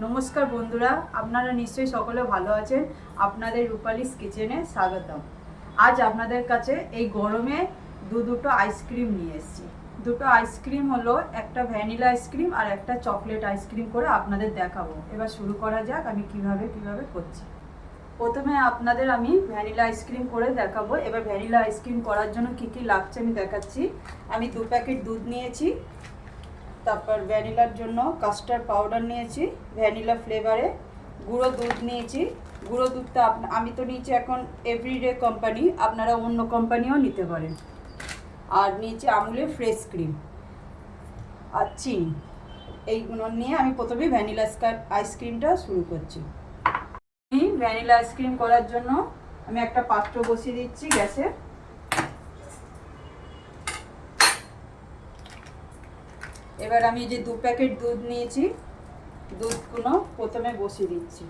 নমস্কার বন্ধুরা, আপনারা নিশ্চয়ই সকলে ভালো আছেন। আপনাদের রূপালিস কিচেনে স্বাগতম। আজ আপনাদের কাছে এই গরমে দুটো আইসক্রিম নিয়ে এসেছি। দুটো আইসক্রিম হলো একটা ভ্যানিলা আইসক্রিম আর একটা চকলেট আইসক্রিম করে আপনাদের দেখাবো। এবার শুরু করা যাক আমি কিভাবে করছি। প্রথমে আপনাদের আমি ভ্যানিলা আইসক্রিম করে দেখাবো। এবার ভ্যানিলা আইসক্রিম করার জন্য কি কি লাগছে আমি দেখাচ্ছি। আমি 2 প্যাকেট দুধ নিয়েছি, তারপর ভ্যানিলার জন্য কাস্টার্ড পাউডার নিয়েছি, ভ্যানিলা ফ্লেভারে গুঁড়ো দুধ নিয়েছি। গুঁড়ো দুধটা আমি তো নিয়েছি এখন এভরিডে কোম্পানি, আপনারা অন্য কোম্পানিও নিতে পারেন। আর নিয়েছি আমুলের ফ্রেশ ক্রিম আর চিনি। এইগুলো নিয়ে আমি প্রথমে ভ্যানিলা আইসক্রিমটা শুরু করছি। ভ্যানিলা আইসক্রিম করার জন্য আমি একটা পাত্র বসিয়ে দিচ্ছি গ্যাসে। এবার আমি যে 2 প্যাকেট দুধ নিয়েছি, দুধগুলো প্রথমে বসিয়ে দিচ্ছি।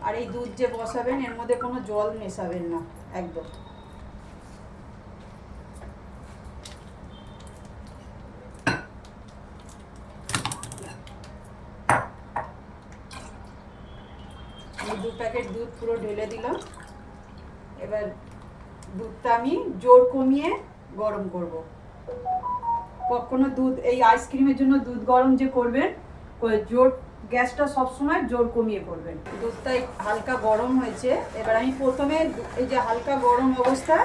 আর এই দুধ যে বসাবেন এর মধ্যে কোনো জল মেশাবেন না একদম। এই 2 প্যাকেট দুধ পুরো ঢেলে দিলাম। এবার দুধটা আমি জোর কমিয়ে গরম করব। কখনো দুধ এই আইসক্রিমের জন্য দুধ গরম যে করবেন, জোর গ্যাসটা সবসময় জোর কমিয়ে করবেন। দুধটা হালকা গরম হয়েছে। এবার আমি প্রথমে এই যে হালকা গরম অবস্থা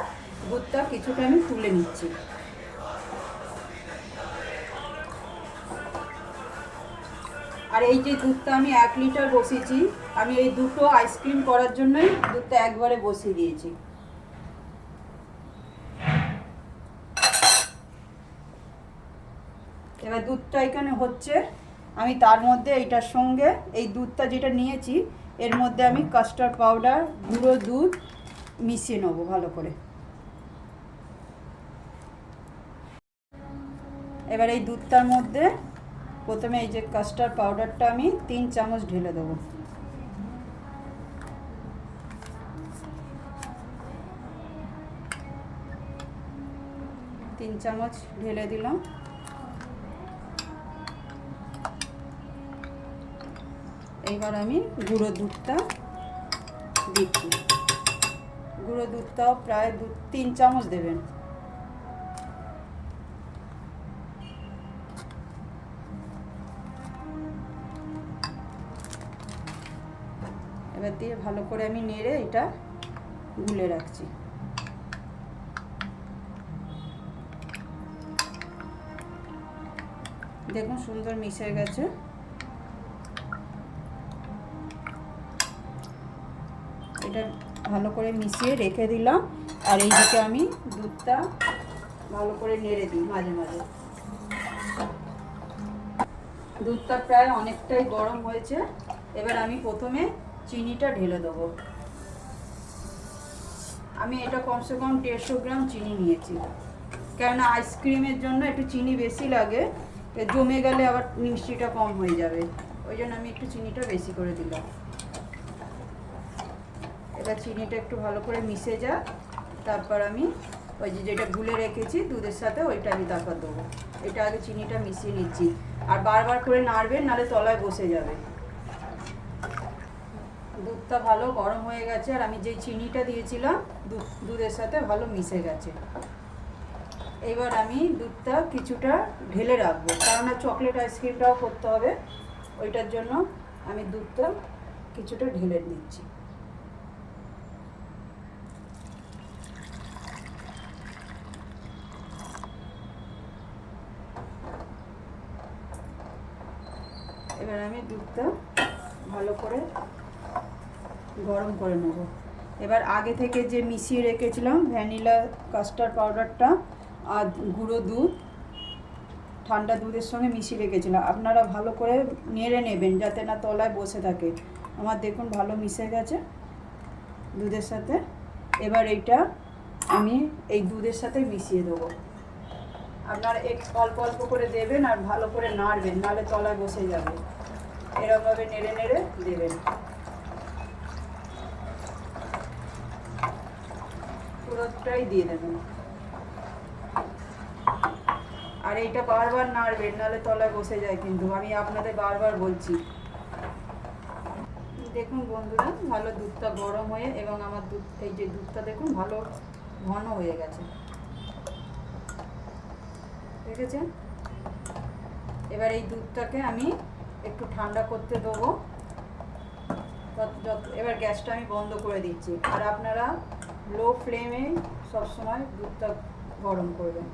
দুধটা কিছুটা আমি তুলে নিচ্ছি। আর এই যে দুধটা আমি 1 লিটার বসিয়েছি, আমি এই দুটো আইসক্রিম করার জন্যই দুধটা একবারে বসিয়ে দিয়েছি। এবার দুধটা এখানে হচ্ছে, আমি তার মধ্যে এইটার সঙ্গে এই দুধটা যেটা নিয়েছি এর মধ্যে আমি কাস্টার্ড পাউডার গুঁড়ো দুধ মিশিয়ে নেবো ভালো করে। এবার এই দুধটার মধ্যে প্রথমে এই যে কাস্টার্ড পাউডারটা আমি 3 চামচ ঢেলে দেবো। তিন চামচ ঢেলে দিলাম। এইবার আমি গুঁড়ো দুধটা দিচ্ছি। গুঁড়ো দুধটাও প্রায় 3 চামচ দেবেন। এবার দিয়ে ভালো করে আমি নেড়ে এটা গুলে রাখছি। দেখুন সুন্দর মিশে গেছে। এটা ভালো করে মিশিয়ে রেখে দিলাম। আর এইদিকে আমি দুধটা ভালো করে নেড়ে দিই মাঝে মাঝে। দুধটা প্রায় অনেকটাই গরম হয়েছে। এবার আমি প্রথমে চিনিটা ঢেলে দেবো। আমি এটা কমসে কম 150 গ্রাম চিনি নিয়েছি, কেননা আইসক্রিমের জন্য একটু চিনি বেশি লাগে, জমে গেলে আবার মিষ্টিটা কম হয়ে যাবে, ওই জন্য আমি একটু চিনিটা বেশি করে দিলাম। এবার চিনিটা একটু ভালো করে মিশে যাক, তারপর আমি ওই যেটা গুলে রেখেছি দুধের সাথে ওইটা আমি তারপর দেবো। এটা আগে চিনিটা মিশিয়ে নিচ্ছি। আর বারবার করে নাড়বেন, নাহলে তলায় বসে যাবে। দুধটা ভালো গরম হয়ে গেছে আর আমি যে চিনিটা দিয়েছিলাম দুধের সাথে ভালো মিশে গেছে। এবার আমি দুধটা কিছুটা ঢেলে রাখবো, কারণ চকলেট আইসক্রিমটাও করতে হবে, ওইটার জন্য আমি দুধটা কিছুটা ঢেলে দিচ্ছি। এবার আমি দুধটা ভালো করে গরম করে নেব। এবার আগে থেকে যে মিশিয়ে রেখেছিলাম ভ্যানিলা কাস্টার্ড পাউডারটা আর গুঁড়ো দুধ ঠান্ডা দুধের সঙ্গে মিশিয়ে রেখেছিলাম, আপনারা ভালো করে নেড়ে নেবেন যাতে না তলায় বসে থাকে। আমার দেখুন ভালো মিশে গেছে দুধের সাথে। এবার এইটা আমি এই দুধের সাথে মিশিয়ে দেবো। আপনারা অল্প অল্প করে দেবেন আর ভালো করে নাড়বেন, নাহলে তলায় বসে যাবে। এরকমভাবে নেড়ে নেড়ে দেবেন। পুরোটাই দিয়ে দেবেন। আর এইটা বারবার নাড়বেন, নাহলে তলায় বসে যায়, কিন্তু আমি আপনাদের বারবার বলছি। দেখুন বন্ধুরা, ভালো দুধটা গরম হয়ে এবং আমার দুধ, এই যে দুধটা দেখুন ভালো ঘন হয়ে গেছে, দেখেছেন? এবার এই দুধটাকে আমি একটু ঠান্ডা করতে দেবো। এবার গ্যাসটা আমি বন্ধ করে দিচ্ছি। আর আপনারা লো ফ্লেমে সবসময় দুধটা গরম করবেন।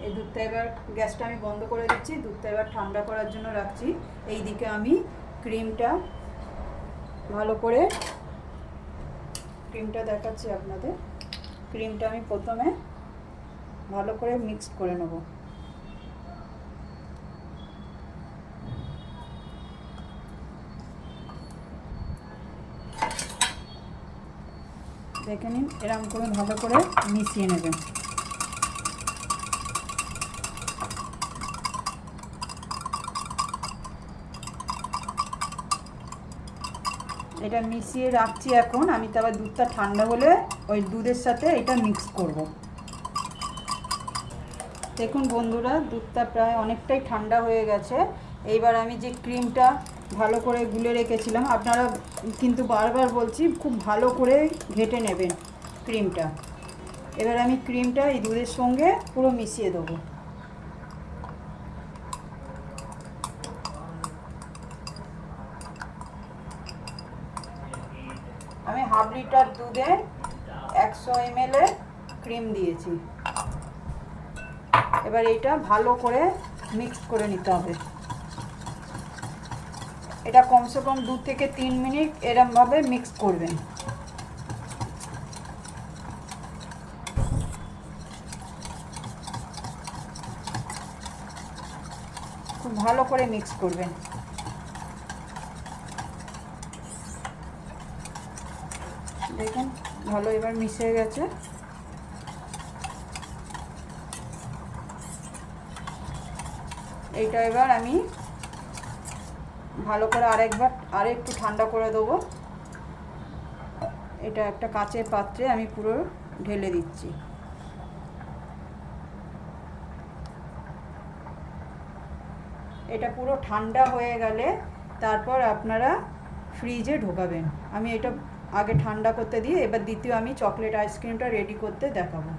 এই দুধটা এবার গ্যাসটা আমি বন্ধ করে দিচ্ছি, দুধটা এবার ঠান্ডা করার জন্য রাখছি। এই দিকে আমি ক্রিমটা ভালো করে ক্রিমটা দেখাচ্ছি আপনাদের। ক্রিমটা আমি প্রথমে ভালো করে মিক্সড করে নেব। দেখে নিন, এরকম করে ভালো করে মিশিয়ে নেবেন। এটা মিশিয়ে রাখছি এখন। আমি তো আবার দুধটা ঠান্ডা হলে ওই দুধের সাথে এটা মিক্স করব। দেখুন বন্ধুরা, দুধটা প্রায় অনেকটাই ঠান্ডা হয়ে গেছে। এইবার আমি যে ক্রিমটা ভালো করে গুলে রেখেছিলাম, আপনারা কিন্তু বারবার বলছি খুব ভালো করে ঘেটে নেবেন ক্রিমটা। এবার আমি ক্রিমটা এই দুধের সঙ্গে পুরো মিশিয়ে দেবো। আমি হাফ লিটার দুধে 100 ml ক্রিম দিয়েছি। এবার এইটা ভালো করে মিক্স করে নিতে হবে। এটা কমসে কম 2 থেকে 3 মিনিট এরমভাবে মিক্স করবেন। খুব ভালো করে মিক্স করবেন। দেখুন ভালো এবার মিশে গেছে। এইটা এবার আমি ভালো করে আরেকটু ঠান্ডা করে দেবো। এটা একটা কাঁচের পাত্রে আমি পুরো ঢেলে দিচ্ছি। এটা পুরো ঠান্ডা হয়ে গেলে তারপর আপনারা ফ্রিজে ঢোকাবেন। আমি এটা আগে ঠান্ডা করতে দিয়ে এবার দ্বিতীয় আমি চকলেট আইসক্রিমটা রেডি করতে দেখাবো।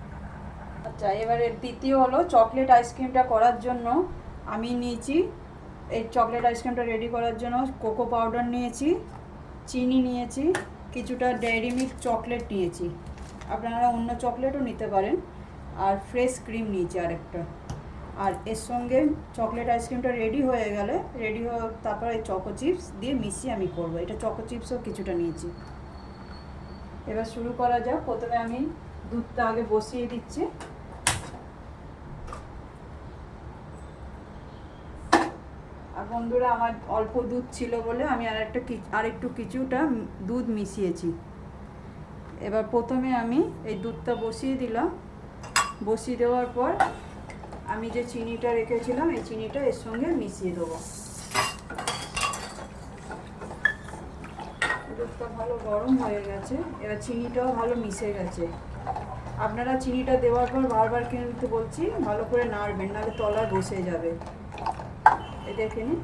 আচ্ছা, এবারে দ্বিতীয় হলো চকলেট আইসক্রিমটা করার জন্য আমি নিয়েছি, এই চকলেট আইসক্রিমটা রেডি করার জন্য কোকো পাউডার নিয়েছি, চিনি নিয়েছি, কিছুটা ডেয়ারি মিল্ক চকলেট নিয়েছি, আপনারা অন্য চকলেটও নিতে পারেন, আর ফ্রেশ ক্রিম নিয়েছি আরেকটা। আর এর সঙ্গে চকলেট আইসক্রিমটা রেডি হয়ে গেলে তারপরে চকো চিপস দিয়ে মিশিয়ে আমি করব। এটা চকো চিপসও কিছুটা নিয়েছি। এবার শুরু করা যাক। প্রথমে আমি দুধটা আগে বসিয়ে দিচ্ছি। আর বন্ধুরা, আমার অল্প দুধ ছিল বলে আমি আরেকটু কিছুটা দুধ মিশিয়েছি। এবার প্রথমে আমি এই দুধটা বসিয়ে দিলাম। বসিয়ে দেওয়ার পর আমি যে চিনিটা রেখেছিলাম এই চিনিটা এর সঙ্গে মিশিয়ে দেবো। দুধটা ভালো গরম হয়ে গেছে, এবার চিনিটাও ভালো মিশে গেছে। আপনারা চিনিটা দেওয়ার পর বারবার কিন্তু বলছি ভালো করে নাড়বেন, নাহলে তলায় বসে যাবে। এই দেখে নিন,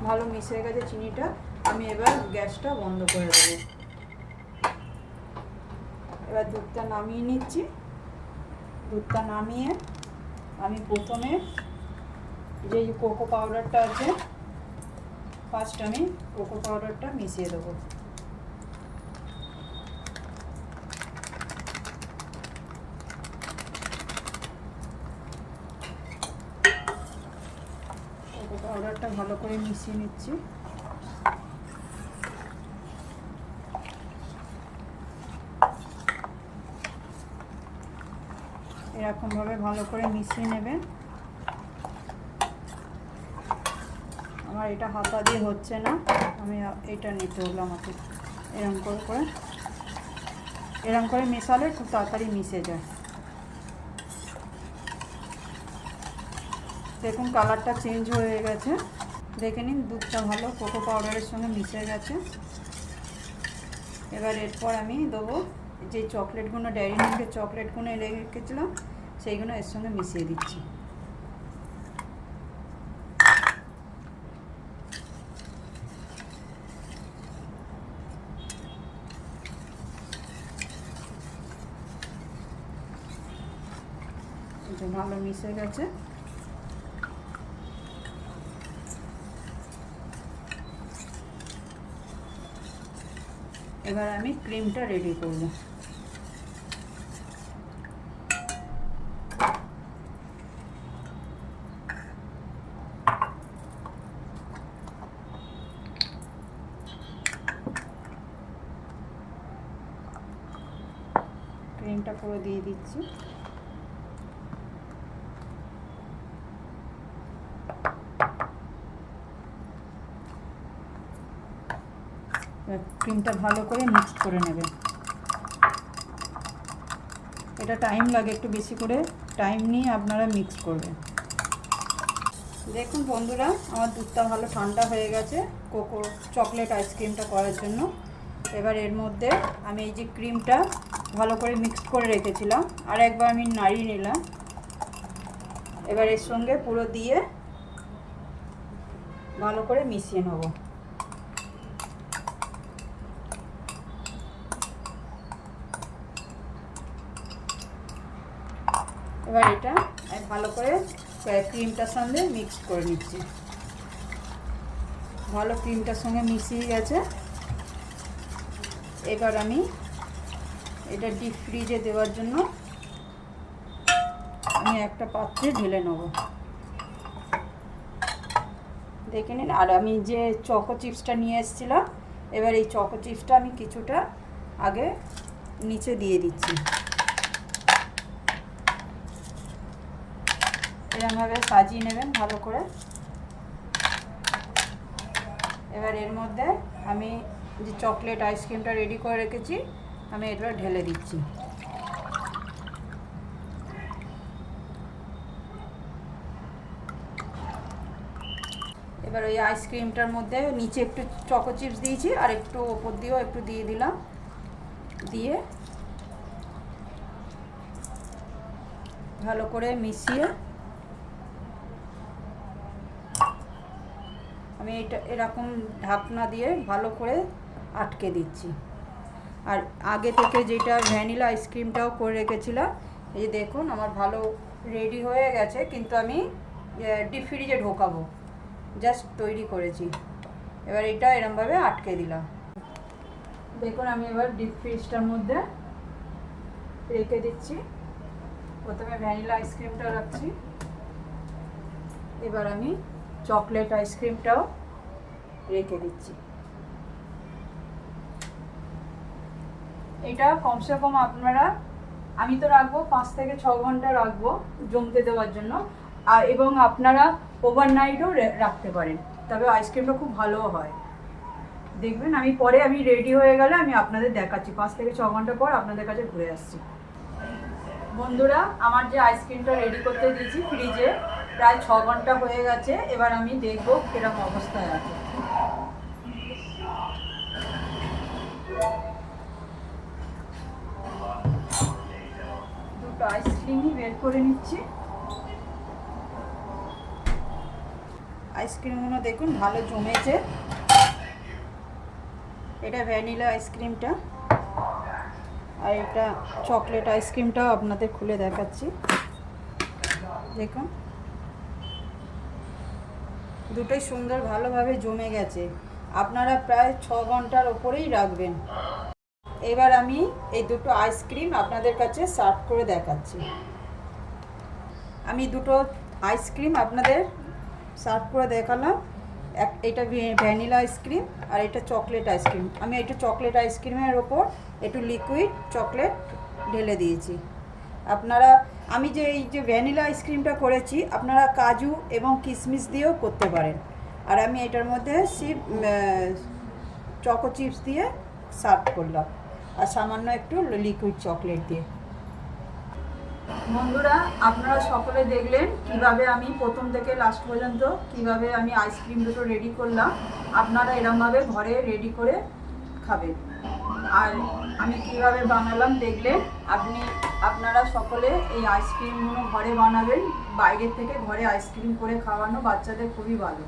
ভালো মিশে গেছে চিনিটা। আমি এবার গ্যাসটা বন্ধ করে দেবো। এবার দুধটা নামিয়ে নিচ্ছি। দুধটা নামিয়ে আমি প্রথমে যে কোকো পাউডারটা আছে, ফার্স্ট আমি কোকো পাউডারটা মিশিয়ে দেবো। কোকো পাউডারটা ভালো করে মিশিয়ে নিচ্ছি। এরকমভাবে ভালো করে মিশিয়ে নেবেন। আমার এটা হাতা দিয়ে হচ্ছে না, আমি এটা নিতে হলো আমাকে। এরকম করে মেশালে খুব তাড়াতাড়ি মিশে যায়। দেখুন কালারটা চেঞ্জ হয়ে গেছে, দেখে নিন দুধটা ভালো কোকো পাউডারের সঙ্গে মিশে গেছে। এবার এরপর আমি দেবো যে চকলেটগুলো, ডেয়ারি মিল্কের চকলেটগুলো রেখেছিলাম সেইগুলো এর সঙ্গে মিশিয়ে দিচ্ছি। ভালো মিশে গেছে। এবার আমি ক্রিমটা রেডি করব। ক্রিমটা পুরো দিয়ে দিচ্ছি। ক্রিমটা ভালো করে মিক্স করে নেবেন। এটা টাইম লাগে, একটু বেশি করে টাইম নিয়ে আপনারা মিক্স করবেন। দেখুন বন্ধুরা, আমার দুধটা ভালো ঠান্ডা হয়ে গেছে কোকো চকলেট আইসক্রিমটা করার জন্য। এবার এর মধ্যে আমি এই যে ক্রিমটা ভালো করে মিক্স করে রেখেছিলাম আর একবার আমি নাড়িয়ে নিলাম। এবার এর সঙ্গে পুরো দিয়ে ভালো করে মিশিয়ে নেব। এবার এটা ভালো করে ক্রিমটার সঙ্গে মিক্স করে নিচ্ছি। ভালো ক্রিমটার সঙ্গে মিশিয়ে গেছে। এবার আমি এটা ডিপ ফ্রিজে দেওয়ার জন্য আমি একটা পাত্রে ঢেলে নেব। দেখে নিন। আর আমি যে চকো চিপসটা নিয়ে এসেছিলাম, এবার এই চকো চিপসটা আমি কিছুটা আগে নিচে দিয়ে দিচ্ছি। এরকমভাবে সাজিয়ে নেবেন ভালো করে। এবার এর মধ্যে আমি যে চকলেট আইসক্রিমটা রেডি করে রেখেছি আমি এটা ঢেলে দিচ্ছি। এবার ওই আইসক্রিমটার মধ্যে নিচে একটু চকো চিপস দিয়েছি আর একটু ওপর দিয়েও একটু দিয়ে দিলাম। দিয়ে ভালো করে মিশিয়ে আমি এটা এরকম ঢাকনা দিয়ে ভালো করে আটকে দিচ্ছি। আর আগে থেকে যেটা ভ্যানিলা আইসক্রিমটাও করে রেখেছিলাম, এই দেখুন আমার ভালো রেডি হয়ে গেছে, কিন্তু আমি ডিপ ফ্রিজে ঢোকাবো, জাস্ট তৈরি করেছি। এবার এটা এরমভাবে আটকে দিলাম। দেখুন আমি এবার ডিপ ফ্রিজটার মধ্যে রেখে দিচ্ছি। প্রথমে ভ্যানিলা আইসক্রিমটা রাখছি। এবার আমি চকলেট আইসক্রিমটাও রেখে দিচ্ছি। এটা কমসে কম আপনারা, আমি তো রাখবো 5 থেকে 6 ঘন্টা রাখবো জমতে দেওয়ার জন্য। এবং আপনারা ওভারনাইটও রাখতে পারেন, তবে আইসক্রিমটা খুব ভালো হয়। দেখবেন আমি পরে আমি রেডি হয়ে গেলে আমি আপনাদের দেখাচ্ছি। 5 থেকে 6 ঘন্টা পর আপনাদের কাছে ঘুরে আসছি। বন্ধুরা, আমার যে আইসক্রিমটা রেডি করতে দিয়েছি ফ্রিজে প্রায় 6 ঘন্টা হয়ে গেছে। এবার আমি দেখবো কিরকম অবস্থায় আছে। দুটো আইসক্রিমই বের করে নিচ্ছি। আইসক্রিমগুলো দেখুন ভালো জমেছে। এটা ভ্যানিলা আইসক্রিমটা আর এটা চকলেট আইসক্রিমটাও আপনাদের খুলে দেখাচ্ছি। দেখুন দুটোই সুন্দর ভালোভাবে জমে গেছে। আপনারা প্রায় 6 ঘন্টার ওপরেই রাখবেন। এবার আমি এই দুটো আইসক্রিম আপনাদের কাছে সার্ভ করে দেখাচ্ছি। আমি দুটো আইসক্রিম আপনাদের সার্ভ করে দেখালাম। এটা ভ্যানিলা আইসক্রিম আর এটা চকলেট আইসক্রিম। আমি এটা চকলেট আইসক্রিমের ওপর একটু লিকুইড চকলেট ঢেলে দিয়েছি। আপনারা, আমি যে এই যে ভ্যানিলা আইসক্রিমটা করেছি আপনারা কাজু এবং কিশমিশ দিয়েও করতে পারেন। আর আমি এটার মধ্যে চকো চিপস দিয়ে সার্ভ করলাম আর সামান্য একটু লিকুইড চকলেট দিয়ে। বন্ধুরা, আপনারা সকলে দেখলেন কিভাবে আমি প্রথম থেকে লাস্ট পর্যন্ত কিভাবে আমি আইসক্রিম দুটো রেডি করলাম। আপনারা এরকমভাবে ঘরে রেডি করে খাবেন। আর আমি কিভাবে বানালাম দেখলে আপনারা সকলে এই আইসক্রিমগুলো ঘরে বানাবেন। বাইরের থেকে ঘরে আইসক্রিম করে খাওয়ানো বাচ্চাদের খুবই ভালো।